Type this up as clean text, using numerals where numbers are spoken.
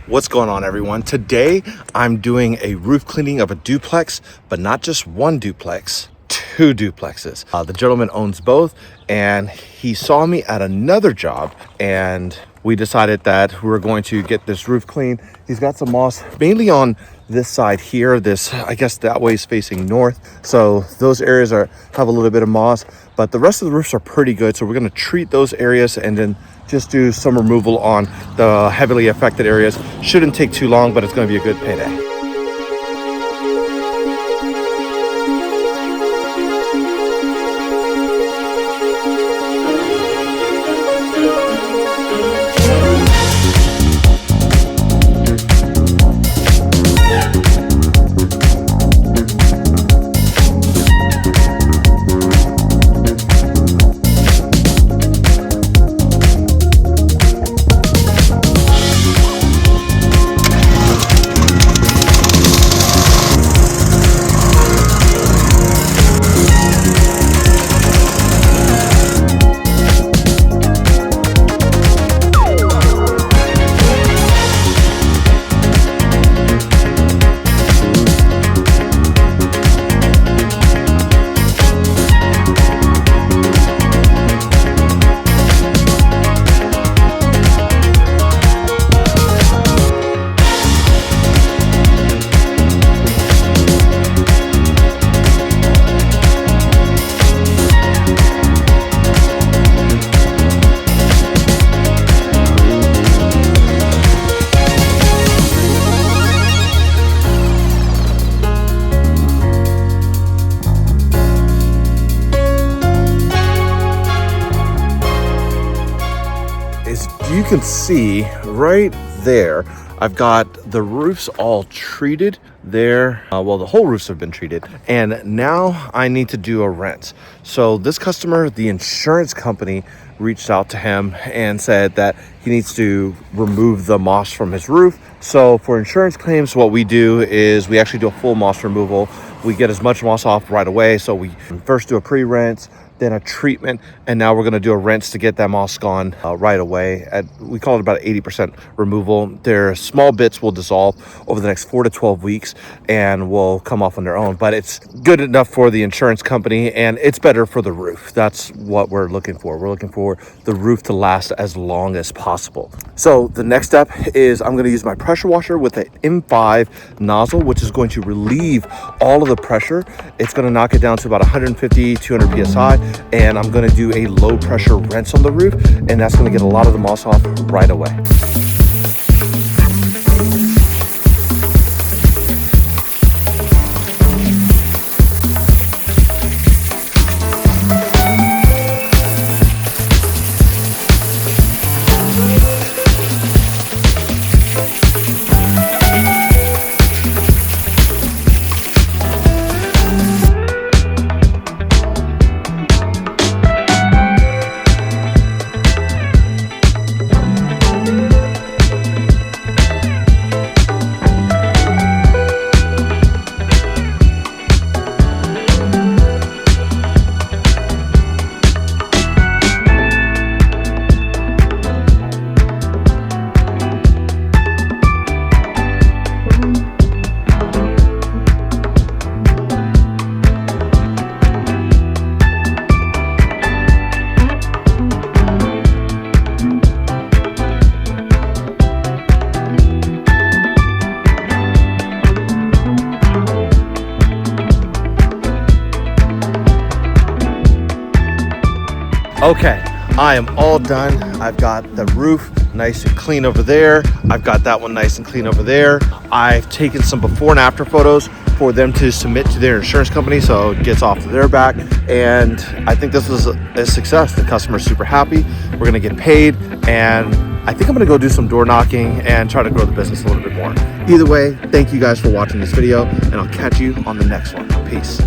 What's going on, everyone? Today I'm doing a roof cleaning of a duplex, but not just one duplex, two duplexes. The gentleman owns both, and he saw me at another job, and we decided that we were going to get this roof clean. He's got some moss mainly on this side here. This, I guess that way is facing north, so those areas have a little bit of moss, but the rest of the roofs are pretty good. So we're going to treat those areas and then just do some removal on the heavily affected areas. Shouldn't take too long, but it's going to be a good payday. You can see right there, I've got the roofs all treated there. Well, the whole roofs have been treated, and now I need to do a rinse. So this customer, the insurance company, reached out to him and said that he needs to remove the moss from his roof. So for insurance claims, what we do is we actually do a full moss removal. We get as much moss off right away. So we first do a pre-rinse, then a treatment, and now we're going to do a rinse to get that moss gone right away. We call it about 80% removal. Their small bits will dissolve over the next 4 to 12 weeks and will come off on their own, but it's good enough for the insurance company and it's better for the roof. That's what we're looking for. We're looking for the roof to last as long as possible. So the next step is I'm going to use my pressure washer with an M5 nozzle, which is going to relieve all of the pressure. It's going to knock it down to about 150, 200 PSI. And I'm going to do a low pressure rinse on the roof, and that's going to get a lot of the moss off right away. Okay, I am all done. I've got the roof nice and clean over there. I've got that one nice and clean over there. I've taken some before and after photos for them to submit to their insurance company so it gets off their back. And I think this was a success. The customer's super happy. We're gonna get paid, and I think I'm gonna go do some door knocking and try to grow the business a little bit more. Either way, thank you guys for watching this video, and I'll catch you on the next one. Peace.